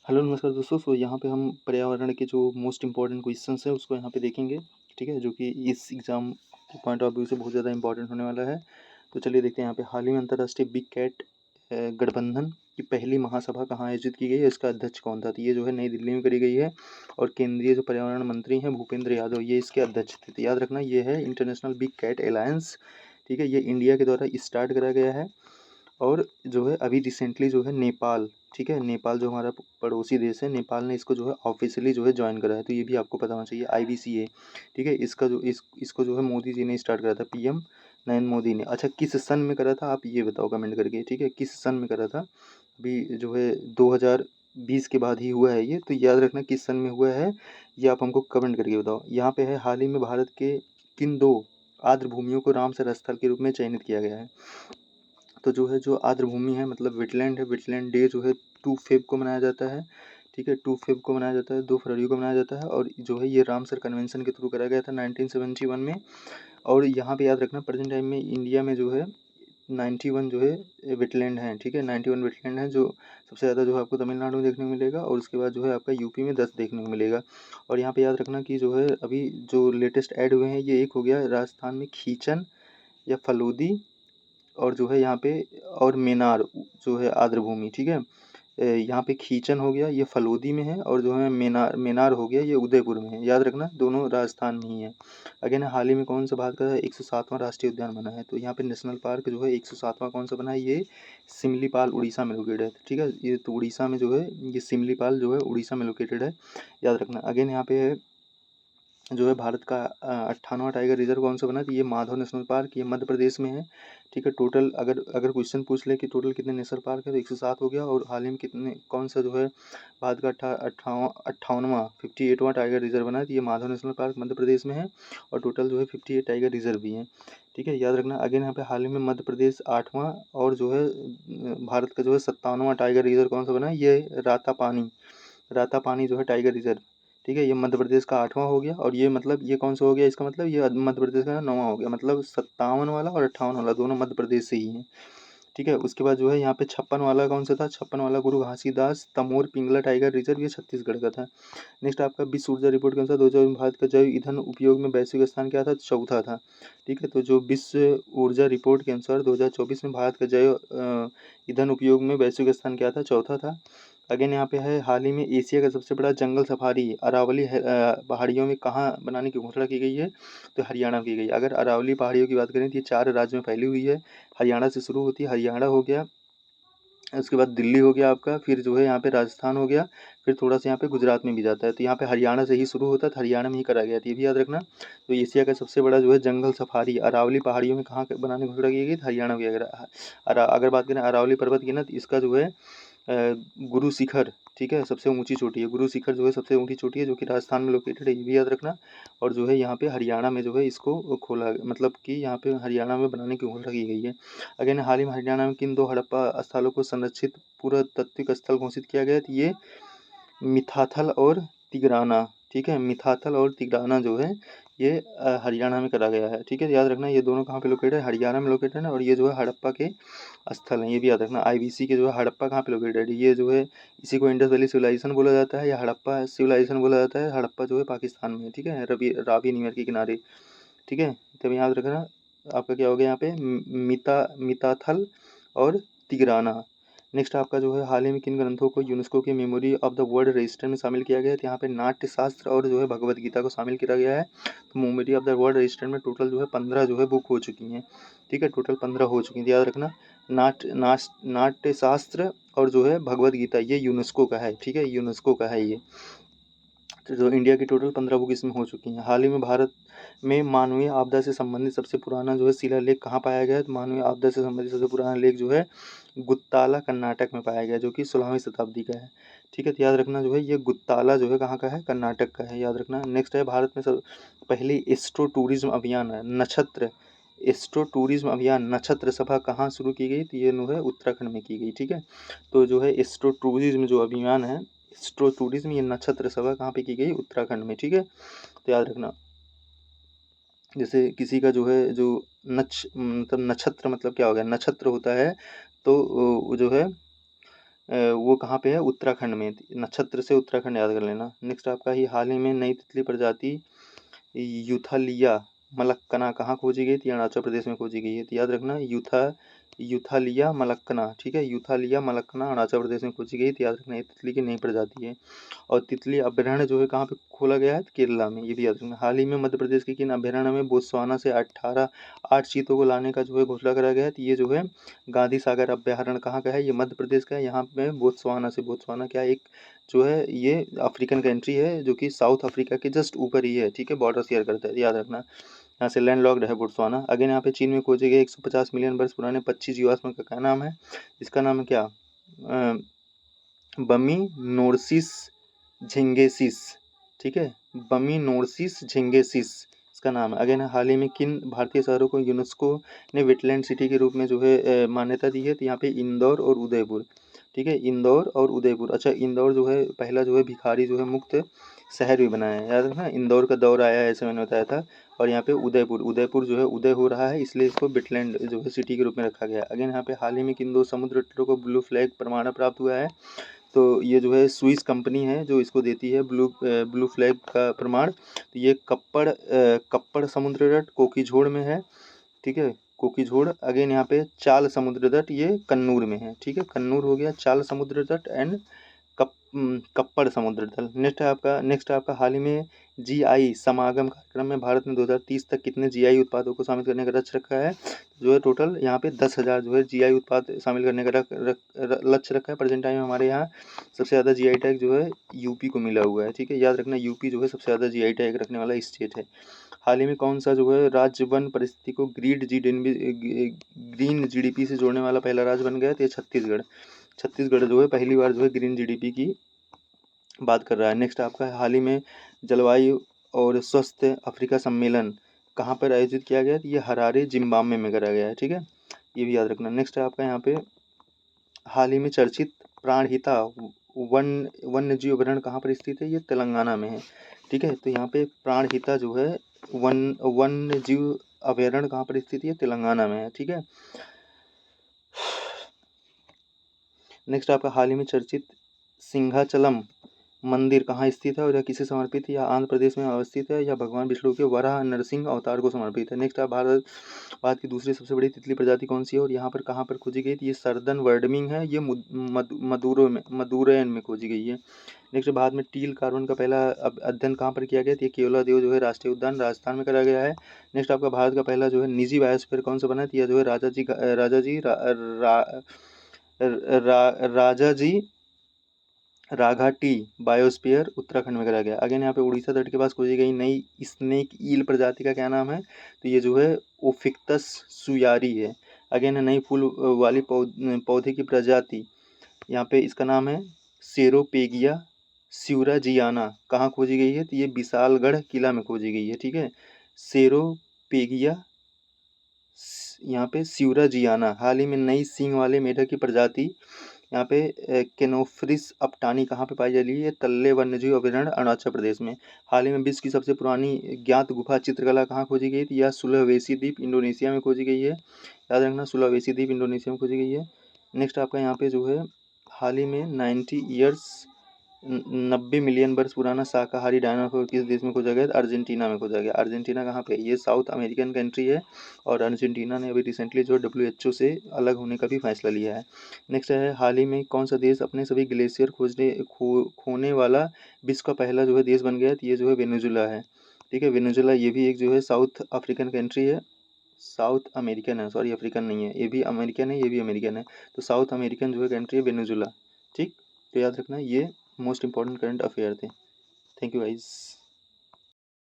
Hello नमस्कार दोस्तों। यहाँ पे हम पर्यावरण के जो मोस्ट इम्पोर्टेंट क्वेश्चंस हैं उसको यहाँ पे देखेंगे, ठीक है, जो कि इस एग्ज़ाम के पॉइंट ऑफ व्यू से बहुत ज़्यादा इंपॉर्टेंट होने वाला है। तो चलिए देखते हैं यहाँ पे हाल ही में अंतर्राष्ट्रीय बिग कैट गठबंधन की पहली महासभा कहाँ आयोजित की गई है, इसका अध्यक्ष कौन था? तो ये जो है नई दिल्ली में करी गई है और केंद्रीय जो पर्यावरण मंत्री हैं भूपेंद्र यादव ये इसके अध्यक्ष थे। तो याद रखना ये है इंटरनेशनल बिग कैट अलायंस, ठीक है, ये इंडिया के द्वारा स्टार्ट करा गया है। और जो है अभी रिसेंटली जो है नेपाल, ठीक है, नेपाल जो हमारा पड़ोसी देश है, नेपाल ने इसको जो है ऑफिशियली जो है ज्वाइन करा है। तो ये भी आपको पता होना चाहिए IBCA, ठीक है, इसका जो इसको जो है मोदी जी ने स्टार्ट करा था, PM नरेंद्र मोदी ने। अच्छा, किस सन में करा था आप ये बताओ कमेंट करके, ठीक है, किस सन में करा था? अभी जो है 2020 के बाद ही हुआ है ये, तो याद रखना किस सन में हुआ है ये आप हमको कमेंट करके बताओ। यहाँ पे है हाल ही में भारत के किन दो आर्द्र भूमियों को रामसर स्थल के रूप में चयनित किया गया है? तो जो है जो आर्द्र भूमि है मतलब वेटलैंड है, वेटलैंड डे जो है 2 फेब को मनाया जाता है, ठीक है, 2 फेब को मनाया जाता है, 2 फरवरी को मनाया जाता है। और जो है ये रामसर कन्वेंशन के थ्रू कराया गया था 1971 में। और यहाँ पे याद रखना प्रेजेंट टाइम में इंडिया में जो है 91 जो है वेटलैंड है, ठीक है, 91 वेटलैंड है, जो सबसे ज़्यादा जो है आपको तमिलनाडु में देखने को मिलेगा और उसके बाद जो है आपका यूपी में 10 देखने को मिलेगा। और यहाँ पे याद रखना कि जो है अभी जो लेटेस्ट ऐड हुए हैं ये एक हो गया राजस्थान में खीचन या फलूदी, और जो है यहाँ पे और मेनार जो है आर्द्र भूमि, ठीक है, यहाँ पे खीचन हो गया ये फलोदी में है, और जो है मेनार मेनार हो गया ये उदयपुर में है। याद रखना दोनों राजस्थान में ही है। अगेन हाल ही में कौन सा भारत का 107वां राष्ट्रीय उद्यान बना है? तो यहाँ पे नेशनल पार्क जो है 107वां कौन सा बना है? ये सिमलीपाल उड़ीसा में लोकेटेड है, ठीक है, ये तो उड़ीसा में जो है ये सिमलीपाल जो है उड़ीसा में लोकेटेड है, याद रखना। अगेन यहाँ पे है जो है भारत का 58वां टाइगर रिजर्व कौन सा बना? तो ये माधव नेशनल पार्क, ये मध्य प्रदेश में है, ठीक है। टोटल अगर अगर क्वेश्चन पूछ ले कि टोटल कितने नेशनल पार्क है तो 107 हो गया। और हाल ही में कितने कौन सा जो है भारत का 58वां टाइगर रिजर्व बना है? तो ये माधव नेशनल पार्क मध्य प्रदेश में है और टोटल जो है 58 टाइगर रिजर्व भी हैं, ठीक है, याद रखना। अगेन यहाँ पे हाल ही में मध्य प्रदेश 8वां और जो है भारत का जो है 57वां टाइगर रिजर्व कौन सा बना है? ये रातापानी जो है टाइगर रिजर्व, ठीक है, ये मध्य प्रदेश का 8वां हो गया। और ये मतलब ये कौन सा हो गया? इसका मतलब ये मध्य प्रदेश का 9वां हो गया, मतलब 57 वाला और 58 वाला दोनों मध्य प्रदेश से ही हैं, ठीक है। उसके बाद जो है यहाँ पे 56 वाला कौन सा था? 56 वाला गुरु घासीदास तमोर पिंगला टाइगर रिजर्व, ये छत्तीसगढ़ का था। नेक्स्ट आपका विश्व ऊर्जा रिपोर्ट के अनुसार 2000 में भारत का जैव ईंधन उपयोग में वैश्विक स्थान क्या था? चौथा था, ठीक है। तो जो विश्व ऊर्जा रिपोर्ट के अनुसार 2024 में भारत का जैव ईंधन उपयोग में वैश्विक स्थान क्या था? चौथा था। अगेन यहाँ पे है हाल ही में एशिया का सबसे बड़ा जंगल सफारी अरावली पहाड़ियों में कहाँ बनाने की घोषणा की गई है? तो हरियाणा में की गई। अगर अरावली पहाड़ियों की बात करें तो ये 4 राज्यों में फैली हुई है। हरियाणा से शुरू होती है, हरियाणा हो गया, उसके बाद दिल्ली हो गया आपका, फिर जो है यहाँ पे राजस्थान हो गया, फिर थोड़ा सा यहाँ पे गुजरात में भी जाता है। तो यहाँ पे हरियाणा से ही शुरू होता है, तो हरियाणा में ही करा गया था, ये भी याद रखना। तो एशिया का सबसे बड़ा जो है जंगल सफारी अरावली पहाड़ियों में कहाँ बनाने की घोषणा की गई? तो हरियाणा में। अगर बात करें अरावली पर्वत की ना, तो इसका जो है गुरु शिखर, ठीक है, सबसे ऊंची चोटी है, गुरु शिखर जो है सबसे ऊंची चोटी है जो कि राजस्थान में लोकेटेड है, ये भी याद रखना। और जो है यहाँ पे हरियाणा में जो है इसको खोला मतलब कि यहाँ पे हरियाणा में बनाने की घोषणा की गई है। अगेन हाल ही में हरियाणा में किन 2 हड़प्पा स्थलों को संरक्षित पुरातात्विक स्थल घोषित किया गया है? तो ये मिथाथल और तिगराना, ठीक है, मिथाथल और तिगराना जो है ये हरियाणा में करा गया है, ठीक है, याद रखना। ये दोनों कहाँ पे लोकेटेड है? हरियाणा में लोकेटेड है। और ये जो है हड़प्पा के स्थल हैं, ये भी याद रखना। IBC के जो है हड़प्पा कहाँ पे लोकेटेड है? ये जो है इसी को इंडस वैली सिविलाइजेशन बोला जाता है या हड़प्पा सिविलाइजेशन बोला जाता है। हड़प्पा जो है पाकिस्तान में है, ठीक है, रावी नहर के किनारे, ठीक है। तब याद रखना आपका क्या हो गया यहाँ पे मिताथल और तिगराना। नेक्स्ट आपका जो है हाल ही में किन ग्रंथों को यूनेस्को की memory of the world register में शामिल किया गया है? तो यहाँ पे नाट्य शास्त्र और जो है भगवत गीता को शामिल किया गया है। तो memory of the world register में टोटल जो है 15 जो है बुक हो चुकी हैं, ठीक है, टोटल 15 हो चुकी हैं, याद रखना। नाट्य शास्त्र और जो है भगवत गीता ये यूनेस्को का है, ठीक है, यूनेस्को का है ये। तो जो इंडिया की टोटल 15 बुक इसमें हो चुकी हैं। हाल ही में भारत में मानवीय आपदा से संबंधित सबसे पुराना जो है शिलालेख कहाँ पाया गया है? तो मानवीय आपदा से संबंधित सबसे पुराना लेख जो है गुत्ताला कर्नाटक में पाया गया जो कि 16वीं शताब्दी का है, ठीक है। तो याद रखना जो है ये गुत्ताला जो है कहाँ का है? कर्नाटक का है, याद रखना। नेक्स्ट है भारत में सब पहली एस्ट्रो टूरिज्म अभियान है नक्षत्र एस्ट्रो टूरिज्म अभियान नक्षत्र सभा कहाँ शुरू की गई? तो ये जो है उत्तराखंड में की गई, ठीक है। तो जो है एस्ट्रो टूरिज्म जो अभियान है एस्ट्रो टूरिज्म ये नक्षत्र सभा कहाँ पे की गई? उत्तराखंड में, ठीक है। तो याद रखना जैसे किसी का जो है जो मतलब नक्षत्र मतलब क्या हो गया? नक्षत्र होता है तो वो जो है वो कहाँ पे है, उत्तराखंड में। नक्षत्र से उत्तराखंड याद कर लेना। नेक्स्ट आपका ही हाल ही में नई तितली प्रजाति यूथालिया मलक्कना कहाँ खोजी गई थी, अरुणाचल प्रदेश में खोजी गई है। तो याद रखना यूथालिया मलक्कना, ठीक है, यूथालिया मलक्कना अरुणाचल प्रदेश में खोजी गई थी, याद रखना। ये तितली की नई प्रजाति है। और तितली अभ्यारण्य जो है कहाँ पे खोला गया है, केरला में, ये भी याद रखना। हाल ही में मध्य प्रदेश के किन अभ्यारण्य में बोत्सवाना से 8 चीतों को लाने का जो है घोषणा करा गया है। तो ये जो है गांधी सागर अभ्यारण्य कहाँ का है, ये मध्य प्रदेश का है। यहाँ पे बोत्सवाना क्या एक जो है ये अफ्रीकन कंट्री है, जो कि साउथ अफ्रीका के जस्ट ऊपर ही है, ठीक है, बॉर्डर शेयर करता है, याद रखना। यहाँ से लैंड लॉक्ड है बोत्सवाना। अगेन यहाँ पे चीन में खोजे गए 150 मिलियन वर्ष पुराने 25 जीवाश्म का क्या नाम है, इसका नाम है क्या, बमिनोर्सिस झिंगेसिस, ठीक है, बमिनोर्सिस झिंगेसिस इसका नाम है। अगेन हाल ही में किन भारतीय शहरों को यूनेस्को ने वेटलैंड सिटी के रूप में जो है मान्यता दी है। तो यहाँ पे इंदौर और उदयपुर, ठीक है, इंदौर और उदयपुर। अच्छा, इंदौर जो है पहला जो है भिखारी जो है मुक्त शहर भी बनाया है, याद रखना। इंदौर का दौर आया है, ऐसे मैंने बताया था। और यहाँ पे उदयपुर जो है उदय हो रहा है, इसलिए इसको वेटलैंड जो है सिटी के रूप में रखा गया है। अगेन यहाँ पे हाल ही में किन 2 समुद्र तटों को ब्लू फ्लैग प्रमाण प्राप्त हुआ है। तो ये जो है स्विस कंपनी है जो इसको देती है ब्लू फ्लैग का प्रमाण। तो ये कप्पड़ समुद्र तट कोकीझोड़ में है, ठीक है, कोकीझोड़। अगेन यहाँ पे चाल समुद्र तट ये कन्नूर में है, ठीक है, कन्नूर हो गया, चाल समुद्र तट एंड कप्पड़ समुद्र तल। नेक्स्ट आपका हाल ही में जीआई समागम कार्यक्रम में भारत ने 2030 तक कितने जीआई उत्पादों को शामिल करने का लक्ष्य रखा है। जो है टोटल यहाँ पे 10,000 जो है जीआई उत्पाद शामिल करने का लक्ष्य रखा है। प्रेजेंट टाइम में हमारे यहाँ सबसे ज़्यादा जीआई टैग जो है यूपी को मिला हुआ है, ठीक है, याद रखना। यूपी जो है सबसे ज़्यादा जीआई टैग रखने वाला स्टेट है। हाल ही में कौन सा जो है राज्य वन परिस्थिति को ग्रीन जीडीपी से जोड़ने वाला पहला राज्य बन गया। तो ये छत्तीसगढ़ जो है पहली बार जो है ग्रीन जीडीपी की बात कर रहा है। नेक्स्ट आपका हाल ही में जलवायु और स्वस्थ अफ्रीका सम्मेलन कहाँ पर आयोजित किया गया। ये हरारे जिम्बाब्वे में करा गया है, ठीक है, ये भी याद रखना। नेक्स्ट है आपका यहाँ पे हाल ही में चर्चित प्राणहिता वन्य जीव अभयारण्य कहाँ पर स्थित है, ये तेलंगाना में है, ठीक है। तो यहाँ पे प्राणहिता जो है वन्य जीव अभयारण्य कहाँ पर स्थित है, तेलंगाना में है, ठीक है। नेक्स्ट आपका हाल ही में चर्चित सिंहाचलम मंदिर कहाँ स्थित है और यह किसे समर्पित है, या आंध्र प्रदेश में अवस्थित है, या भगवान विष्णु के वराह नरसिंह अवतार को समर्पित है। नेक्स्ट आप भारत की दूसरी सबसे बड़ी तितली प्रजाति कौन सी है और यहाँ पर कहाँ पर खोजी गई थी, ये सर्दन वर्डमिंग है, ये मदुरैन में खोजी गई है। नेक्स्ट भारत में टील कार्बन का पहला अध्ययन कहाँ पर किया गया, ये केवलादेव जो है राष्ट्रीय उद्यान राजस्थान में करा गया है। नेक्स्ट आपका भारत का पहला जो है निजी बायोस्फीयर कौन सा बना है, यह जो है राजा जी राघाटी बायोस्फीयर उत्तराखंड में करा गया। अगेन यहाँ पे उड़ीसा तट के पास खोजी गई नई स्नेक ईल प्रजाति का क्या नाम है, तो ये जो है ओफिक्टस सुयारी है। अगेन नई फूल वाली पौधे की प्रजाति यहाँ पे इसका नाम है सेरोपेगिया स्यूराजियाना, कहाँ खोजी गई है, तो ये विशालगढ़ किला में खोजी गई है, ठीक है, सेरोपेगिया यहाँ पे स्यूराजियाना। हाल ही में नई सींग वाले मेढक की प्रजाति यहाँ पे केनोफ्रिस अपटानी कहाँ पे पाई जा रही है, तल्ले वन्यजीव अभयारण्य अरुणाचल प्रदेश में। हाल ही में विश्व की सबसे पुरानी ज्ञात गुफा चित्रकला कहाँ खोजी गई थी, यह सुलहवेसी द्वीप इंडोनेशिया में खोजी गई है, याद रखना, सुलहवेसी द्वीप इंडोनेशिया में खोजी गई है। नेक्स्ट आपका यहाँ पे जो है हाल ही में 90 मिलियन वर्ष पुराना शाकाहारी डायनासोर किस देश में खोजा गया, अर्जेंटीना में खोजा गया। अर्जेंटीना कहाँ पे, ये साउथ अमेरिकन कंट्री है और अर्जेंटीना ने अभी रिसेंटली जो WHO से अलग होने का भी फैसला लिया है। नेक्स्ट है हाल ही में कौन सा देश अपने सभी ग्लेशियर खोने वाला विश्व का पहला जो है देश बन गया, ये जो है वेनेजुला है, ठीक है, वेनेजुला। ये भी एक जो है साउथ अफ्रीकन कंट्री है, साउथ अमेरिकन है, सॉरी अफ्रीकन नहीं है, ये भी अमेरिकन है, ये भी अमेरिकन है, तो साउथ अमेरिकन जो है कंट्री है वेनेजुला, ठीक। तो याद रखना ये मोस्ट इंपॉर्टेंट करंट अफेयर थे। Thank you guys.